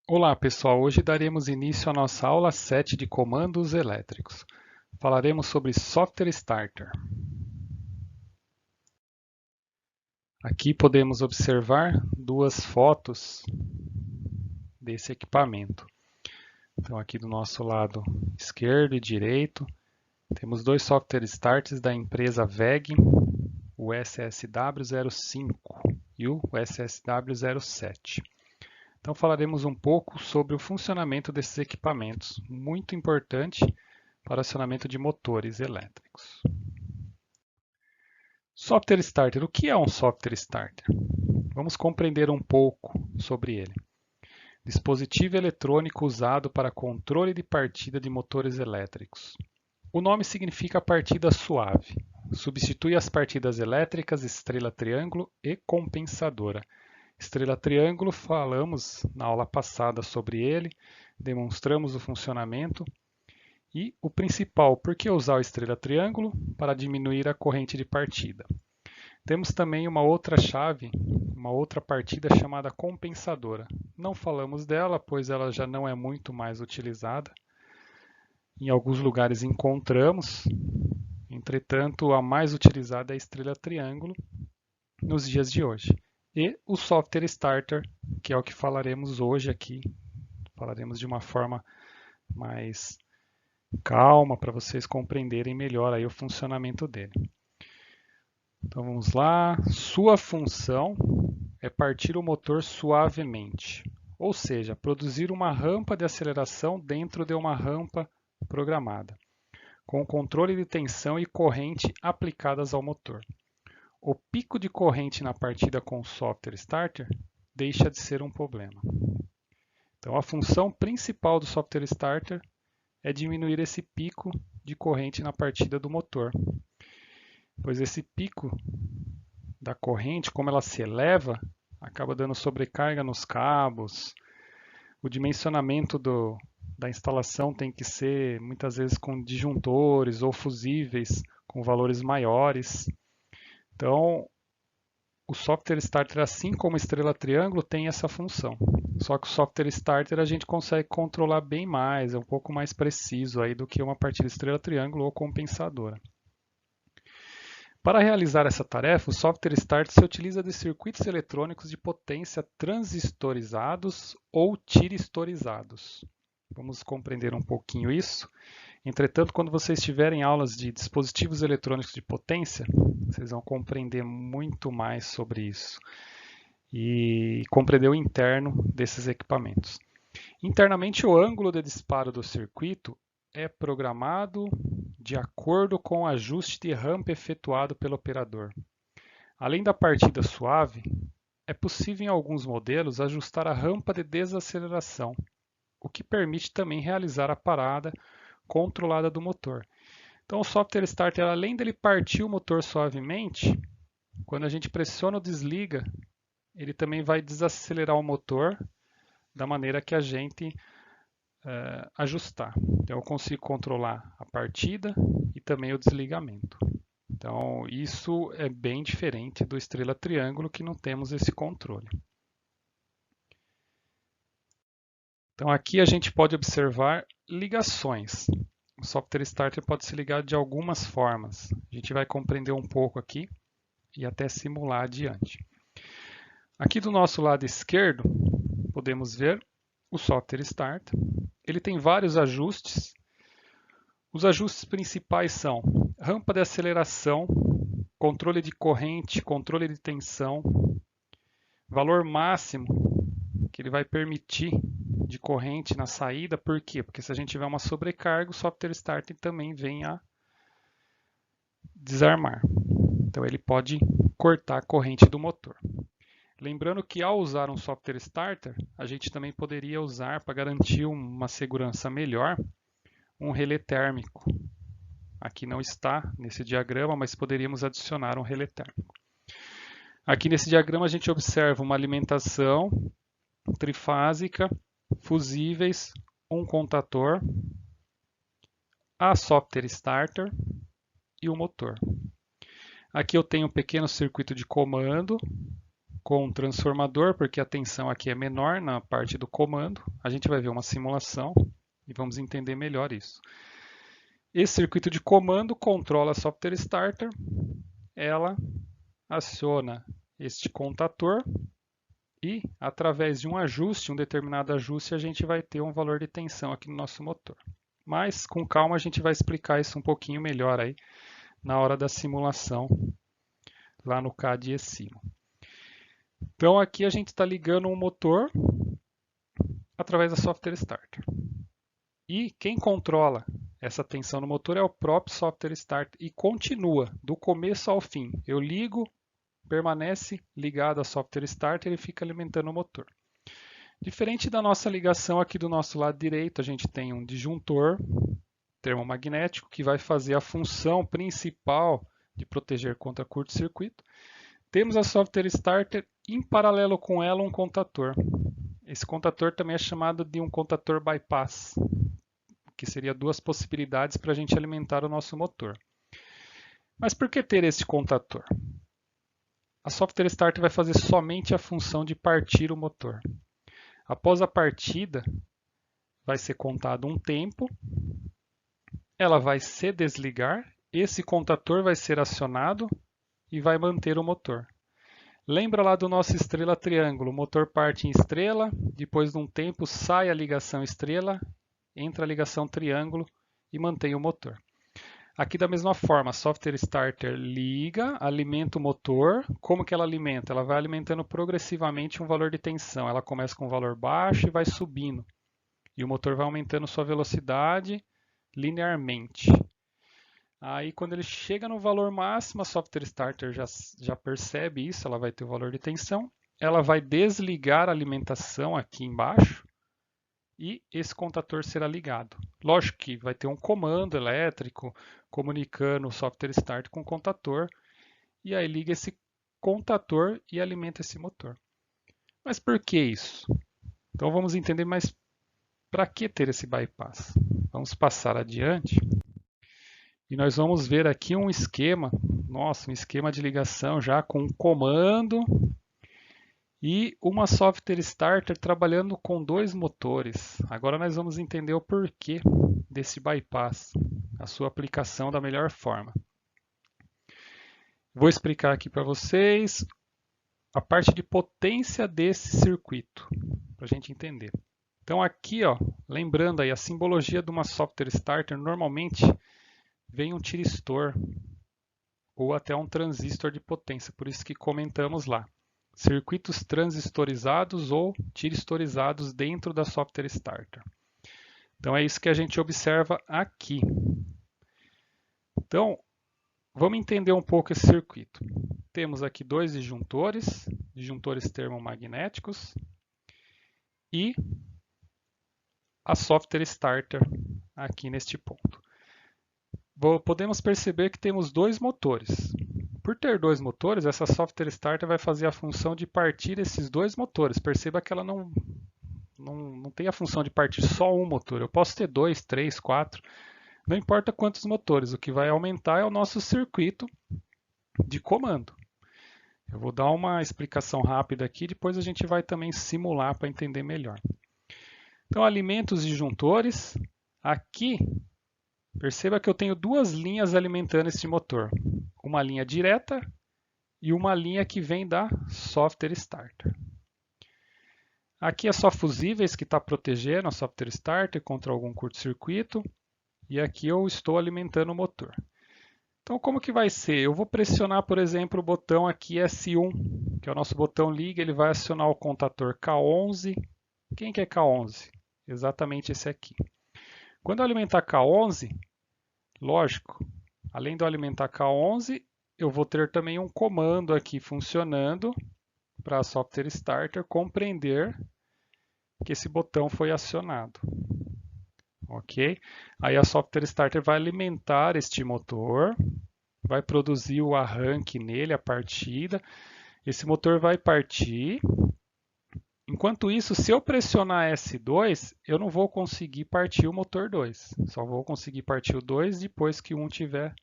Olá pessoal, hoje daremos início à nossa aula 7 de comandos elétricos. Falaremos sobre Software Starter. Aqui podemos observar duas fotos desse equipamento. Então aqui do nosso lado esquerdo e direito, temos dois software starters da empresa VEG, o SSW05 e o SSW07. Então falaremos um pouco sobre o funcionamento desses equipamentos, muito importante para o acionamento de motores elétricos. Software Starter. O que é um Software Starter? Vamos compreender um pouco sobre ele. Dispositivo eletrônico usado para controle de partida de motores elétricos. O nome significa partida suave. Substitui as partidas elétricas estrela triângulo e compensadora. Estrela triângulo, falamos na aula passada sobre ele, demonstramos o funcionamento. E o principal, por que usar o estrela triângulo? Para diminuir a corrente de partida. Temos também uma outra chave, uma outra partida chamada compensadora. Não falamos dela, pois ela já não é muito mais utilizada. Em alguns lugares encontramos, entretanto, a mais utilizada é a estrela triângulo nos dias de hoje. E o software starter, que é o que falaremos hoje aqui. Falaremos de uma forma mais calma para vocês compreenderem melhor aí o funcionamento dele. Então vamos lá. Sua função é partir o motor suavemente, ou seja, produzir uma rampa de aceleração dentro de uma rampa programada, com controle de tensão e corrente aplicadas ao motor. O pico de corrente na partida com o software starter deixa de ser um problema. Então a função principal do software starter é diminuir esse pico de corrente na partida do motor, pois esse pico da corrente, como ela se eleva, acaba dando sobrecarga nos cabos. O dimensionamento da instalação tem que ser muitas vezes com disjuntores ou fusíveis com valores maiores. Então, o software starter, assim como a estrela triângulo, tem essa função. Só que o software starter a gente consegue controlar bem mais, é um pouco mais preciso aí do que uma partida estrela triângulo ou compensadora. Para realizar essa tarefa, o software starter se utiliza de circuitos eletrônicos de potência transistorizados ou tiristorizados. Vamos compreender um pouquinho isso. Entretanto, quando vocês tiverem aulas de dispositivos eletrônicos de potência, vocês vão compreender muito mais sobre isso e compreender o interno desses equipamentos. Internamente, o ângulo de disparo do circuito é programado de acordo com o ajuste de rampa efetuado pelo operador. Além da partida suave, é possível em alguns modelos ajustar a rampa de desaceleração, o que permite também realizar a parada controlada do motor. Então o software starter, além dele partir o motor suavemente, quando a gente pressiona o desliga, ele também vai desacelerar o motor da maneira que a gente ajustar. Então eu consigo controlar a partida e também o desligamento. Então isso é bem diferente do estrela triângulo, que não temos esse controle. Então aqui a gente pode observar ligações. O software starter pode ser ligado de algumas formas. A gente vai compreender um pouco aqui e até simular adiante. Aqui do nosso lado esquerdo, podemos ver o software starter. Ele tem vários ajustes. Os ajustes principais são rampa de aceleração, controle de corrente, controle de tensão, valor máximo que ele vai permitir de corrente na saída. Por quê? Porque se a gente tiver uma sobrecarga, o software starter também vem a desarmar. Então ele pode cortar a corrente do motor. Lembrando que ao usar um software starter, a gente também poderia usar, para garantir uma segurança melhor, um relé térmico. Aqui não está nesse diagrama, mas poderíamos adicionar um relé térmico. Aqui nesse diagrama a gente observa uma alimentação trifásica, fusíveis, um contator, a software starter e o motor. Aqui eu tenho um pequeno circuito de comando com um transformador, porque a tensão aqui é menor na parte do comando. A gente vai ver uma simulação e vamos entender melhor isso. Esse circuito de comando controla a software starter, ela aciona este contator e, através de um ajuste, um determinado ajuste, a gente vai ter um valor de tensão aqui no nosso motor. Mas, com calma, a gente vai explicar isso um pouquinho melhor aí na hora da simulação, lá no CAD ECIMO. Então, aqui a gente está ligando um motor através da software starter. E quem controla essa tensão no motor é o próprio software starter e continua do começo ao fim. Eu ligo, permanece ligado a software starter e fica alimentando o motor. Diferente da nossa ligação aqui do nosso lado direito, a gente tem um disjuntor termomagnético que vai fazer a função principal de proteger contra curto-circuito. Temos a software starter e em paralelo com ela um contator. Esse contator também é chamado de um contator bypass, que seria duas possibilidades para a gente alimentar o nosso motor. Mas por que ter esse contator? A software starter vai fazer somente a função de partir o motor. Após a partida, vai ser contado um tempo, ela vai se desligar, esse contator vai ser acionado e vai manter o motor. Lembra lá do nosso estrela triângulo, o motor parte em estrela, depois de um tempo sai a ligação estrela, entra a ligação triângulo e mantém o motor. Aqui da mesma forma, a software starter liga, alimenta o motor. Como que ela alimenta? Ela vai alimentando progressivamente um valor de tensão. Ela começa com um valor baixo e vai subindo. E o motor vai aumentando sua velocidade linearmente. Aí quando ele chega no valor máximo, a software starter já percebe isso, ela vai ter o valor de tensão. Ela vai desligar a alimentação aqui embaixo e esse contator será ligado. Lógico que vai ter um comando elétrico comunicando o software start com o contator e aí liga esse contator e alimenta esse motor. Mas por que isso? Então vamos entender mais para que ter esse bypass. Vamos passar adiante e nós vamos ver aqui um esquema, um esquema de ligação já com um comando e uma software starter trabalhando com dois motores. Agora nós vamos entender o porquê desse bypass, a sua aplicação da melhor forma. Vou explicar aqui para vocês a parte de potência desse circuito, para a gente entender. Então aqui, ó, lembrando aí, a simbologia de uma software starter normalmente vem um tiristor ou até um transistor de potência, por isso que comentamos lá. Circuitos transistorizados ou tiristorizados dentro da software starter. Então é isso que a gente observa aqui. Então, vamos entender um pouco esse circuito. Temos aqui dois disjuntores termomagnéticos e a software starter aqui neste ponto. Podemos perceber que temos dois motores. Por ter dois motores, essa software starter vai fazer a função de partir esses dois motores. Perceba que ela não tem a função de partir só um motor. Eu posso ter 2, 3, 4, não importa quantos motores. O que vai aumentar é o nosso circuito de comando. Eu vou dar uma explicação rápida aqui, depois a gente vai também simular para entender melhor. Então, alimento os disjuntores. Aqui, perceba que eu tenho duas linhas alimentando esse motor. Uma linha direta e uma linha que vem da software starter. Aqui é só fusíveis que está protegendo a software starter contra algum curto-circuito. E aqui eu estou alimentando o motor. Então como que vai ser? Eu vou pressionar, por exemplo, o botão aqui S1, que é o nosso botão liga, ele vai acionar o contator K11. Quem que é K11? Exatamente esse aqui. Quando eu alimentar K11, lógico, além de eu alimentar K11, eu vou ter também um comando aqui funcionando para a software starter compreender que esse botão foi acionado. Ok? Aí a software starter vai alimentar este motor, vai produzir o arranque nele, a partida. Esse motor vai partir. Enquanto isso, se eu pressionar S2, eu não vou conseguir partir o motor 2. Só vou conseguir partir o 2 depois que um tiver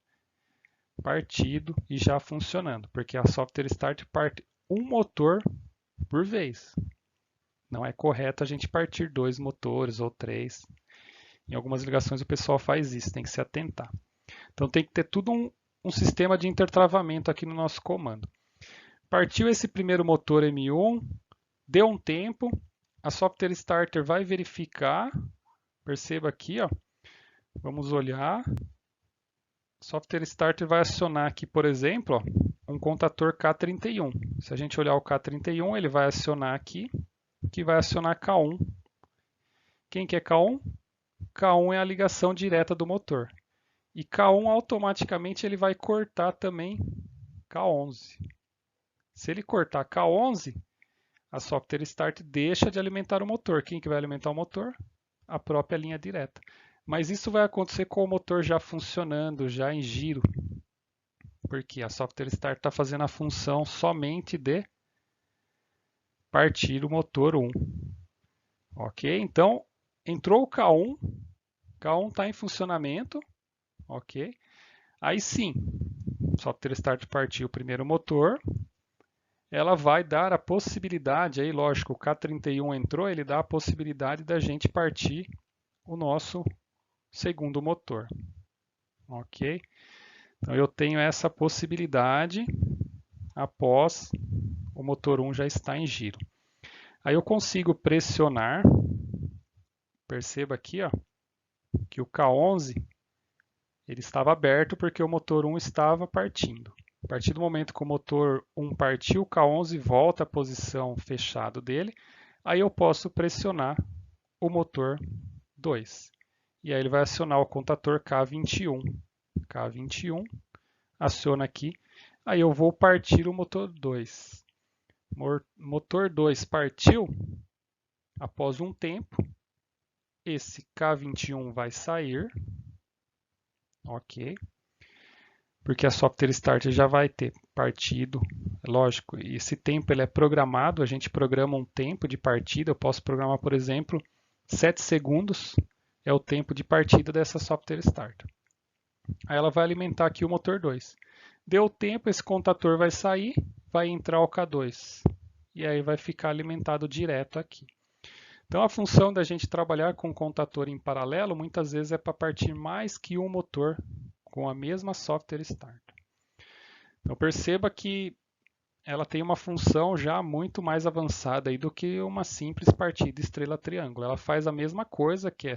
partido e já funcionando, porque a software starter parte um motor por vez. Não é correto a gente partir 2 motores ou 3. Em algumas ligações o pessoal faz isso, tem que se atentar. Então tem que ter tudo um sistema de intertravamento aqui no nosso comando. Partiu esse primeiro motor M1, deu um tempo, a Software Starter vai verificar, perceba aqui, ó, vamos olhar, a Software Starter vai acionar aqui, por exemplo, ó, um contador K31. Se a gente olhar o K31, ele vai acionar aqui, que vai acionar K1. Quem que é K1? K1 é a ligação direta do motor. E K1 automaticamente ele vai cortar também K11. Se ele cortar K11, a Software Start deixa de alimentar o motor. Quem que vai alimentar o motor? A própria linha direta. Mas isso vai acontecer com o motor já funcionando, já em giro. Porque a Software Start está fazendo a função somente de partir o motor 1. Ok? Então, entrou o K1. K1 está em funcionamento. Ok? Aí sim, Software Start partiu o primeiro motor. Ela vai dar a possibilidade, aí lógico, o K31 entrou, ele dá a possibilidade da gente partir o nosso segundo motor. Ok? Então eu tenho essa possibilidade após o motor 1 já estar em giro. Aí eu consigo pressionar, perceba aqui, ó, que o K11 ele estava aberto porque o motor 1 estava partindo. A partir do momento que o motor 1 partiu, o K11 volta à posição fechada dele, aí eu posso pressionar o motor 2. E aí ele vai acionar o contador K21. K21, aciona aqui, aí eu vou partir o motor 2. Motor 2 partiu, após um tempo, esse K21 vai sair, ok? Porque a Software Start já vai ter partido, lógico, e esse tempo ele é programado, a gente programa um tempo de partida, eu posso programar, por exemplo, 7 segundos é o tempo de partida dessa Software Start. Aí ela vai alimentar aqui o motor 2. Deu tempo, esse contador vai sair, vai entrar o K2, e aí vai ficar alimentado direto aqui. Então a função da gente trabalhar com o contador em paralelo, muitas vezes é para partir mais que um motor com a mesma Software Start. Então perceba que ela tem uma função já muito mais avançada aí do que uma simples partida estrela-triângulo. Ela faz a mesma coisa, que é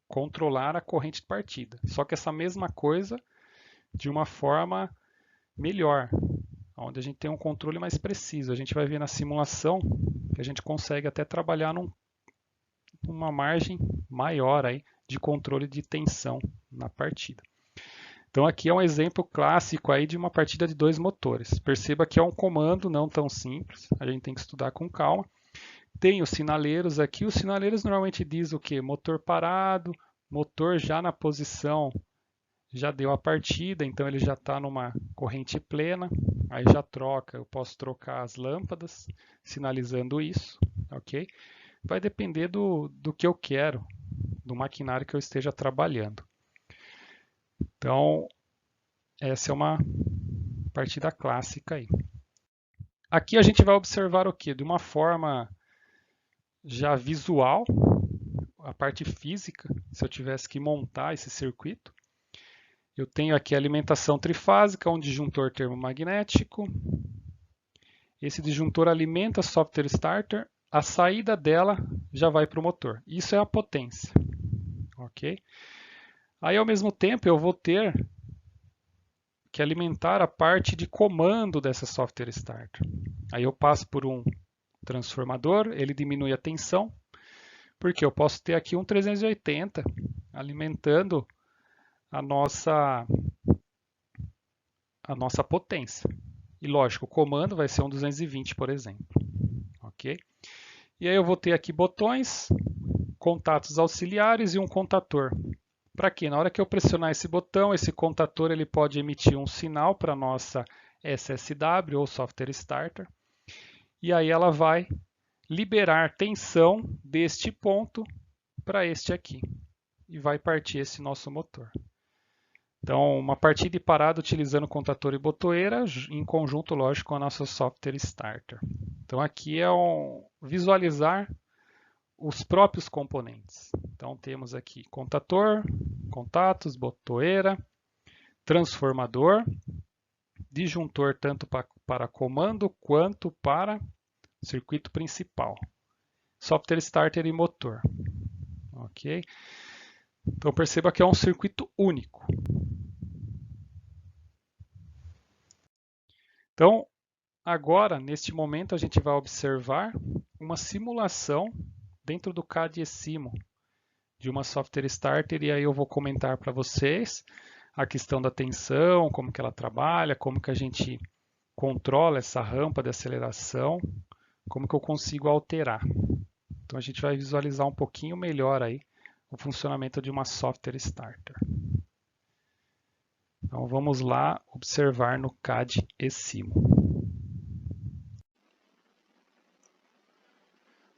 controlar a corrente de partida. Só que essa mesma coisa de uma forma melhor, onde a gente tem um controle mais preciso. A gente vai ver na simulação que a gente consegue até trabalhar numa margem maior aí de controle de tensão na partida. Então aqui é um exemplo clássico aí de uma partida de 2 motores. Perceba que é um comando não tão simples, a gente tem que estudar com calma. Tem os sinaleiros aqui, os sinaleiros normalmente diz o que? Motor parado, motor já na posição, já deu a partida, então ele já está numa corrente plena, aí já troca, eu posso trocar as lâmpadas, sinalizando isso, ok? Vai depender do que eu quero, do maquinário que eu esteja trabalhando. Então, essa é uma partida clássica aí. Aqui a gente vai observar o que? De uma forma já visual, a parte física, se eu tivesse que montar esse circuito. Eu tenho aqui a alimentação trifásica, um disjuntor termomagnético. Esse disjuntor alimenta a Software Starter, a saída dela já vai para o motor. Isso é a potência. Ok? Aí, ao mesmo tempo, eu vou ter que alimentar a parte de comando dessa Software Starter. Aí eu passo por um transformador, ele diminui a tensão, porque eu posso ter aqui um 380 alimentando a nossa potência. E lógico, o comando vai ser um 220, por exemplo. Ok? E aí eu vou ter aqui botões, contatos auxiliares e um contador. Para quê? Na hora que eu pressionar esse botão, esse contador ele pode emitir um sinal para a nossa SSW ou Software Starter. E aí ela vai liberar tensão deste ponto para este aqui. E vai partir esse nosso motor. Então, uma partida de parada utilizando contador e botoeira, em conjunto, lógico, com a nossa software starter. Então, aqui é visualizar os próprios componentes. Então, temos aqui contador, contatos, botoeira, transformador, disjuntor tanto para comando quanto para circuito principal, software starter e motor. Ok? Então, perceba que é um circuito único. Então, agora, neste momento, a gente vai observar uma simulação dentro do CAD ECIMO de uma software starter, e aí eu vou comentar para vocês a questão da tensão, como que ela trabalha, como que a gente controla essa rampa de aceleração, como que eu consigo alterar. Então a gente vai visualizar um pouquinho melhor aí o funcionamento de uma software starter. Então vamos lá observar no CAD ECIMO.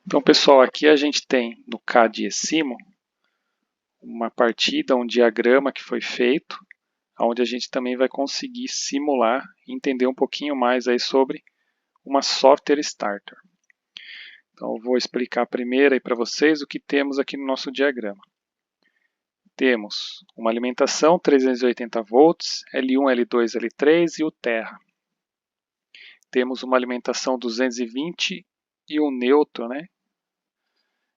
Então, pessoal, aqui a gente tem no CAD ECIMO uma partida, um diagrama que foi feito, onde a gente também vai conseguir simular e entender um pouquinho mais aí sobre uma software starter. Então, eu vou explicar primeiro aí para vocês o que temos aqui no nosso diagrama. Temos uma alimentação 380 volts, L1, L2, L3 e o terra. Temos uma alimentação 220 e um neutro, né?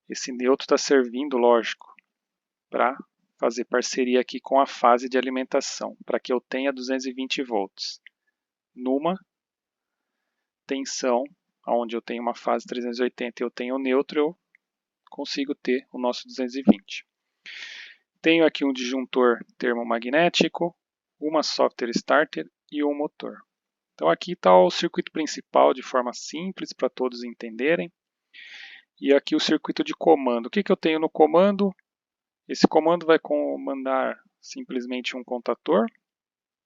Esse neutro está servindo, lógico, para fazer parceria aqui com a fase de alimentação, para que eu tenha 220 volts. Numa tensão, onde eu tenho uma fase 380 e eu tenho neutro, eu consigo ter o nosso 220. Tenho aqui um disjuntor termomagnético, uma software starter e um motor. Então aqui está o circuito principal de forma simples para todos entenderem. E aqui o circuito de comando. O que eu tenho no comando? Esse comando vai comandar simplesmente um contador.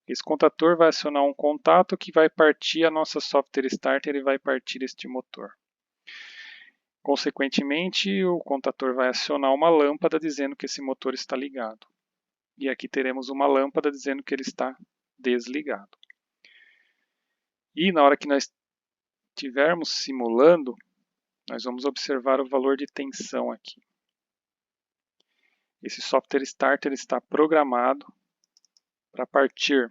Esse contador vai acionar um contato que vai partir a nossa software starter e vai partir este motor. Consequentemente, o contador vai acionar uma lâmpada dizendo que esse motor está ligado. E aqui teremos uma lâmpada dizendo que ele está desligado. E na hora que nós estivermos simulando, nós vamos observar o valor de tensão aqui. Esse software starter está programado para partir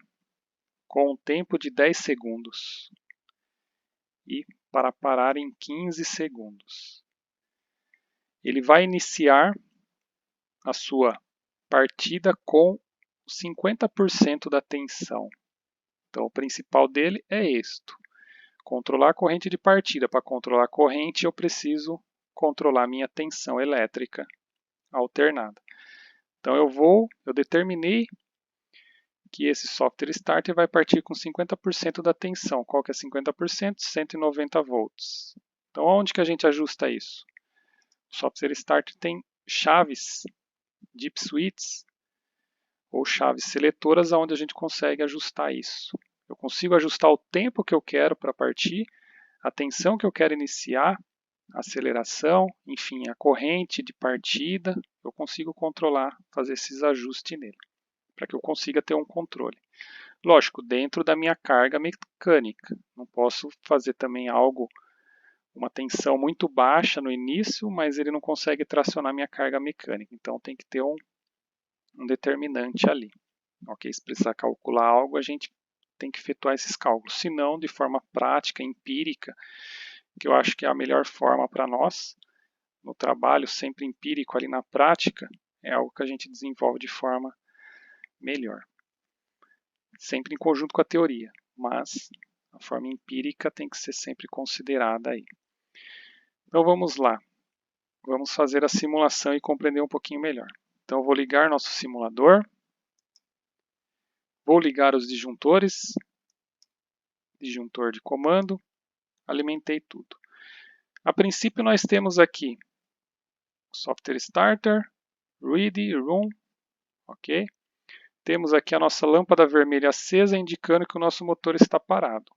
com um tempo de 10 segundos e para parar em 15 segundos. Ele vai iniciar a sua partida com 50% da tensão. Então o principal dele é isto. Controlar a corrente de partida. Para controlar a corrente eu preciso controlar a minha tensão elétrica alternada. Então eu determinei que esse software starter vai partir com 50% da tensão. Qual que é 50%? 190 volts. Então onde que a gente ajusta isso? O software starter tem chaves deep switches ou chaves seletoras onde a gente consegue ajustar isso. Eu consigo ajustar o tempo que eu quero para partir, a tensão que eu quero iniciar, a aceleração, enfim, a corrente de partida, eu consigo controlar, fazer esses ajustes nele, para que eu consiga ter um controle. Lógico, dentro da minha carga mecânica. Não posso fazer também algo, uma tensão muito baixa no início, mas ele não consegue tracionar minha carga mecânica. Então tem que ter um determinante ali. Ok? Se precisar calcular algo, a gente tem que efetuar esses cálculos. Se não, de forma prática, empírica, que eu acho que é a melhor forma para nós, no trabalho sempre empírico ali na prática, é algo que a gente desenvolve de forma melhor. Sempre em conjunto com a teoria, mas a forma empírica tem que ser sempre considerada aí. Então vamos lá. Vamos fazer a simulação e compreender um pouquinho melhor. Então eu vou ligar nosso simulador. Vou ligar os disjuntores. Disjuntor de comando. Alimentei tudo. A princípio nós temos aqui software starter, ready, run, ok? Temos aqui a nossa lâmpada vermelha acesa indicando que o nosso motor está parado.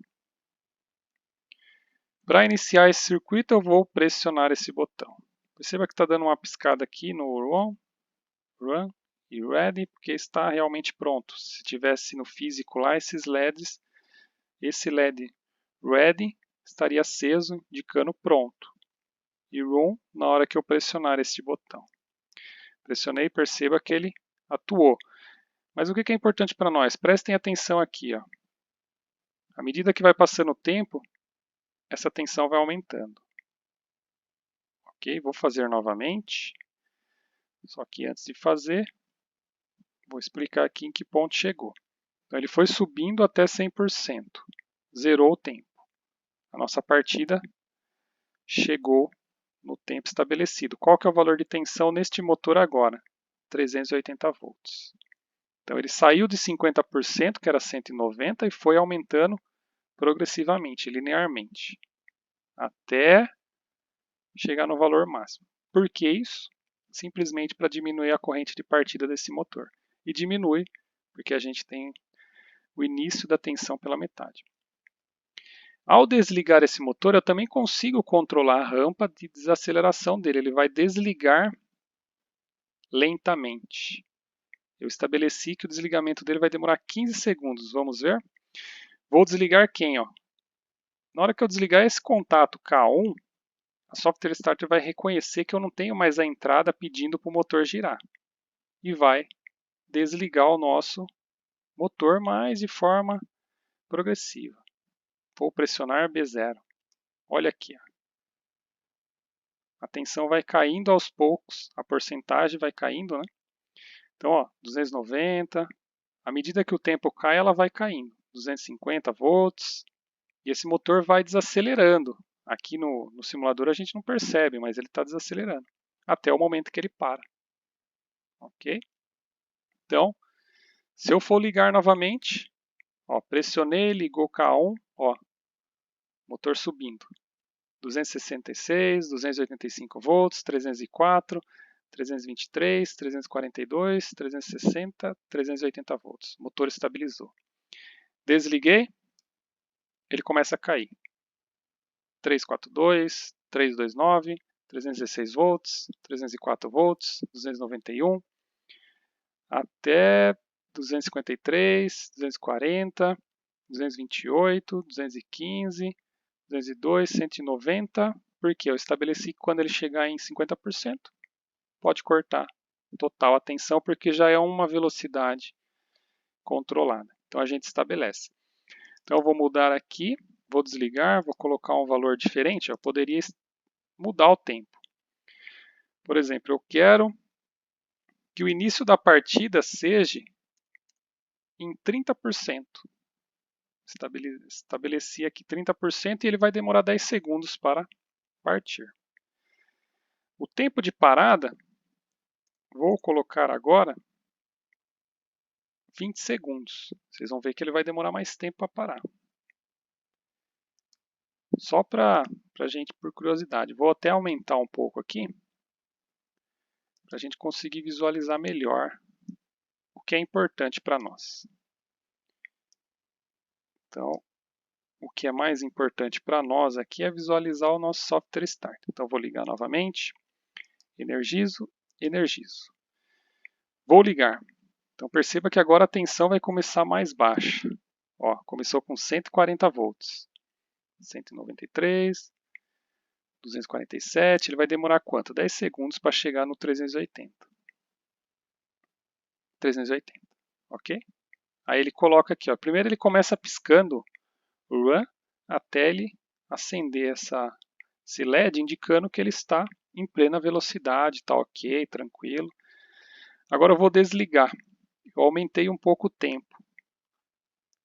Para iniciar esse circuito eu vou pressionar esse botão. Perceba que está dando uma piscada aqui no run e ready, porque está realmente pronto. Se tivesse no físico lá, esses LEDs, esse LED ready estaria aceso, indicando pronto. E room na hora que eu pressionar este botão. Pressionei, perceba que ele atuou. Mas o que é importante para nós? Prestem atenção aqui. Ó. À medida que vai passando o tempo, essa tensão vai aumentando. Ok? Vou fazer novamente. Só que antes de fazer, vou explicar aqui em que ponto chegou. Então ele foi subindo até 100%. Zerou o tempo. A nossa partida chegou no tempo estabelecido. Qual que é o valor de tensão neste motor agora? 380 volts. Então ele saiu de 50%, que era 190, e foi aumentando progressivamente, linearmente, até chegar no valor máximo. Por que isso? Simplesmente para diminuir a corrente de partida desse motor. E diminui porque a gente tem o início da tensão pela metade. Ao desligar esse motor, eu também consigo controlar a rampa de desaceleração dele. Ele vai desligar lentamente. Eu estabeleci que o desligamento dele vai demorar 15 segundos. Vamos ver? Vou desligar quem? Ó? Na hora que eu desligar esse contato K1, a Software Starter vai reconhecer que eu não tenho mais a entrada pedindo para o motor girar. E vai desligar o nosso motor, mas de forma progressiva. Vou pressionar B0. Olha aqui. Ó. A tensão vai caindo aos poucos, a porcentagem vai caindo, né? Então, ó, 290. À medida que o tempo cai, ela vai caindo. 250 volts. E esse motor vai desacelerando. Aqui no simulador a gente não percebe, mas ele está desacelerando. Até o momento que ele para. Ok? Então, se eu for ligar novamente, ó, pressionei, ligou K1, ó, motor subindo. 266, 285 volts, 304, 323, 342, 360, 380 volts. O motor estabilizou. Desliguei, ele começa a cair. 342, 329, 316 volts, 304 volts, 291, até 253, 240, 228, 215, 202, 190, porque eu estabeleci que quando ele chegar em 50%, pode cortar total a tensão, porque já é uma velocidade controlada. Então a gente estabelece. Então eu vou mudar aqui, vou desligar, vou colocar um valor diferente. Eu poderia mudar o tempo. Por exemplo, eu quero que o início da partida seja em 30%. Estabeleci aqui 30% e ele vai demorar 10 segundos para partir. O tempo de parada, vou colocar agora 20 segundos. Vocês vão ver que ele vai demorar mais tempo para parar. Só para a gente, por curiosidade, vou até aumentar um pouco aqui, para a gente conseguir visualizar melhor o que é importante para nós. Então, o que é mais importante para nós aqui é visualizar o nosso software start. Então, vou ligar novamente, energizo, energizo. Vou ligar. Então, perceba que agora a tensão vai começar mais baixa. Ó, começou com 140 volts. 193, 247, ele vai demorar quanto? 10 segundos para chegar no 380. 380, ok? Aí ele coloca aqui, ó, primeiro ele começa piscando run até ele acender esse LED, indicando que ele está em plena velocidade, está ok, tranquilo. Agora eu vou desligar. Eu aumentei um pouco o tempo.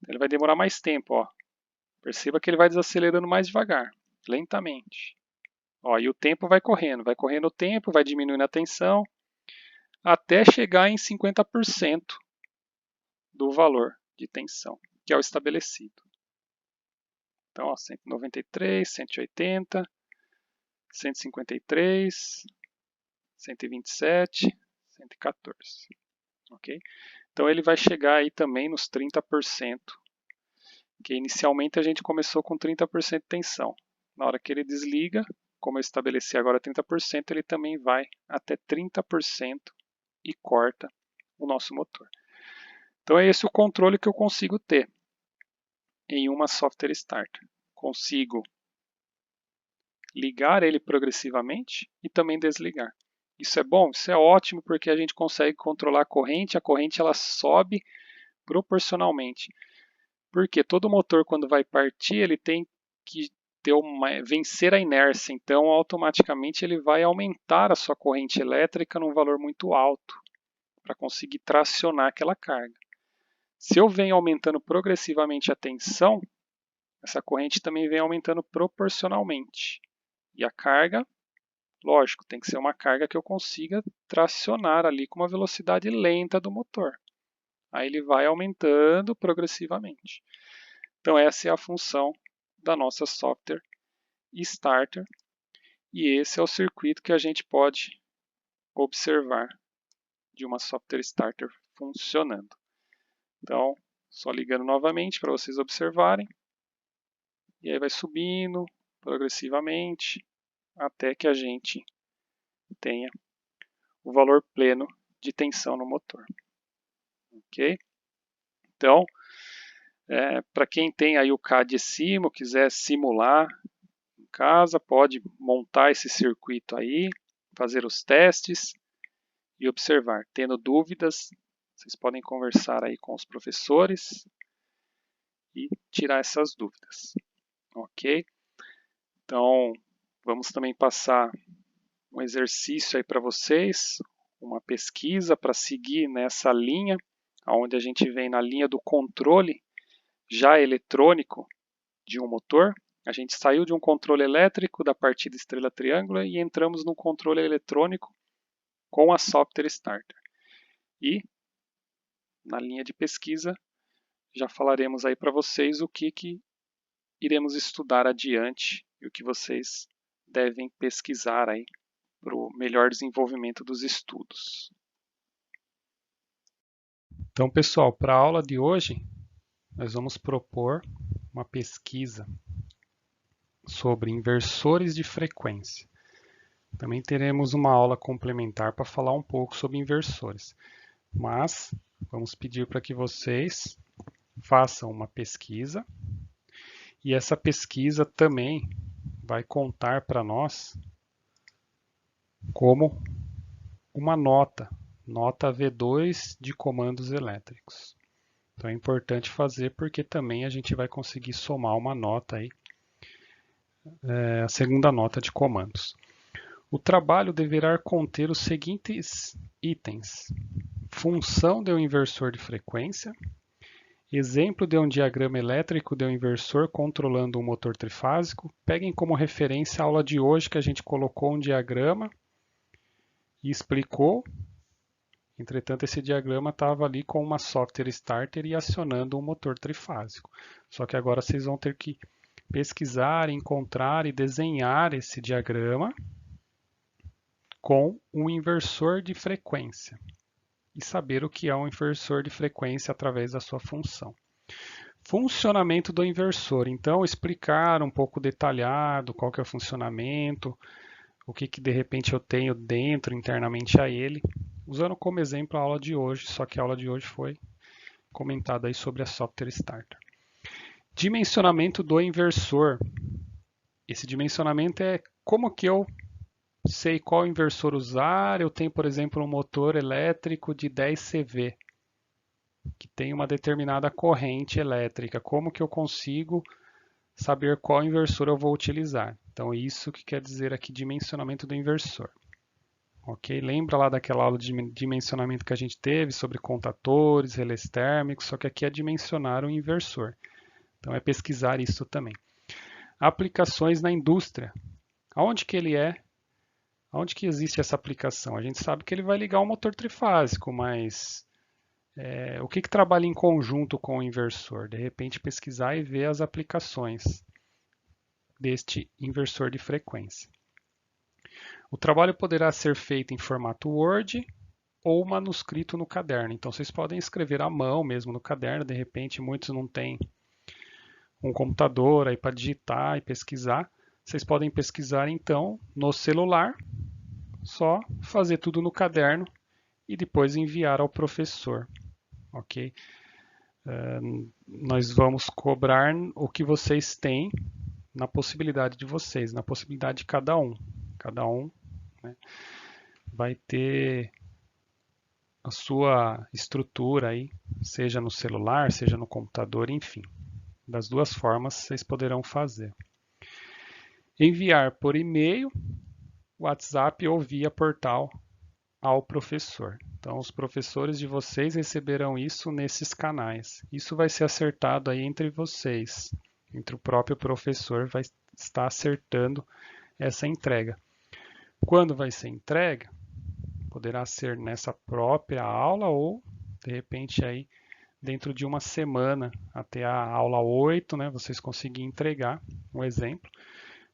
Ele vai demorar mais tempo, ó. Perceba que ele vai desacelerando mais devagar, lentamente. Ó, e o tempo vai correndo o tempo, vai diminuindo a tensão, até chegar em 50% do valor de tensão, que é o estabelecido. Então, ó, 193, 180, 153, 127, 114. Ok? Então ele vai chegar aí também nos 30%, que inicialmente a gente começou com 30% de tensão. Na hora que ele desliga, como eu estabeleci agora 30%, ele também vai até 30% e corta o nosso motor. Então é esse o controle que eu consigo ter em uma software starter. Consigo ligar ele progressivamente e também desligar. Isso é bom? Isso é ótimo porque a gente consegue controlar a corrente ela sobe proporcionalmente. Porque todo motor quando vai partir, ele tem que vencer a inércia, então automaticamente ele vai aumentar a sua corrente elétrica num valor muito alto para conseguir tracionar aquela carga. Se eu venho aumentando progressivamente a tensão, essa corrente também vem aumentando proporcionalmente. E a carga, lógico, tem que ser uma carga que eu consiga tracionar ali com uma velocidade lenta do motor. Aí ele vai aumentando progressivamente. Então essa é a função da nossa software starter e esse é o circuito que a gente pode observar de uma software starter funcionando. Então, só ligando novamente para vocês observarem. E aí vai subindo progressivamente até que a gente tenha o valor pleno de tensão no motor. Ok? Então, para quem tem aí o CAD Simo, quiser simular em casa, pode montar esse circuito aí, fazer os testes e observar. Tendo dúvidas, vocês podem conversar aí com os professores e tirar essas dúvidas. Ok? Então, vamos também passar um exercício aí para vocês, uma pesquisa para seguir nessa linha, onde a gente vem na linha do controle já eletrônico de um motor. A gente saiu de um controle elétrico da partida estrela-triângulo e entramos no controle eletrônico com a software starter. E na linha de pesquisa já falaremos aí para vocês o que iremos estudar adiante e o que vocês devem pesquisar aí para o melhor desenvolvimento dos estudos. Então, pessoal, para a aula de hoje, nós vamos propor uma pesquisa sobre inversores de frequência. Também teremos uma aula complementar para falar um pouco sobre inversores. Mas vamos pedir para que vocês façam uma pesquisa e essa pesquisa também vai contar para nós como uma nota V2 de comandos elétricos. Então é importante fazer porque também a gente vai conseguir somar uma nota aí, a segunda nota de comandos. O trabalho deverá conter os seguintes itens: função de um inversor de frequência, exemplo de um diagrama elétrico de um inversor controlando um motor trifásico. Peguem como referência a aula de hoje que a gente colocou um diagrama e explicou. Entretanto, esse diagrama estava ali com uma software starter e acionando um motor trifásico. Só que agora vocês vão ter que pesquisar, encontrar e desenhar esse diagrama com um inversor de frequência e saber o que é um inversor de frequência através da sua função. Funcionamento do inversor. Então, explicar um pouco detalhado qual que é o funcionamento, o que de repente eu tenho dentro, internamente a ele, usando como exemplo a aula de hoje, só que a aula de hoje foi comentada aí sobre a software starter. Dimensionamento do inversor. Esse dimensionamento é como que eu sei qual inversor usar. Eu tenho, por exemplo, um motor elétrico de 10 CV, que tem uma determinada corrente elétrica. Como que eu consigo saber qual inversor eu vou utilizar? Então, isso que quer dizer aqui dimensionamento do inversor. Ok? Lembra lá daquela aula de dimensionamento que a gente teve sobre contatores, relés térmicos, só que aqui é dimensionar o inversor. Então, é pesquisar isso também. Aplicações na indústria. Aonde que ele é? Onde que existe essa aplicação? A gente sabe que ele vai ligar um motor trifásico, mas o que trabalha em conjunto com o inversor? De repente pesquisar e ver as aplicações deste inversor de frequência. O trabalho poderá ser feito em formato Word ou manuscrito no caderno. Então vocês podem escrever à mão mesmo no caderno, de repente muitos não têm um computador aí para digitar e pesquisar. Vocês podem pesquisar então no celular, só fazer tudo no caderno e depois enviar ao professor, ok? Nós vamos cobrar o que vocês têm na possibilidade de vocês, na possibilidade de cada um. Cada um, né, vai ter a sua estrutura aí, seja no celular, seja no computador, enfim. Das duas formas vocês poderão fazer. Enviar por e-mail, WhatsApp ou via portal ao professor. Então, os professores de vocês receberão isso nesses canais. Isso vai ser acertado aí entre vocês, entre o próprio professor vai estar acertando essa entrega. Quando vai ser entregue? Poderá ser nessa própria aula ou, de repente, aí dentro de uma semana, até a aula 8, né, vocês conseguirem entregar um exemplo,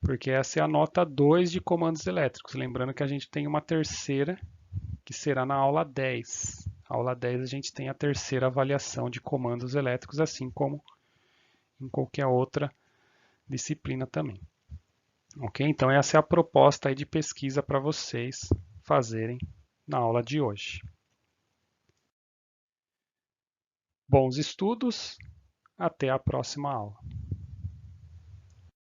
porque essa é a nota 2 de comandos elétricos. Lembrando que a gente tem uma terceira, que será na aula 10. Na aula 10 a gente tem a terceira avaliação de comandos elétricos, assim como em qualquer outra disciplina também. Ok? Então essa é a proposta aí de pesquisa para vocês fazerem na aula de hoje. Bons estudos, até a próxima aula.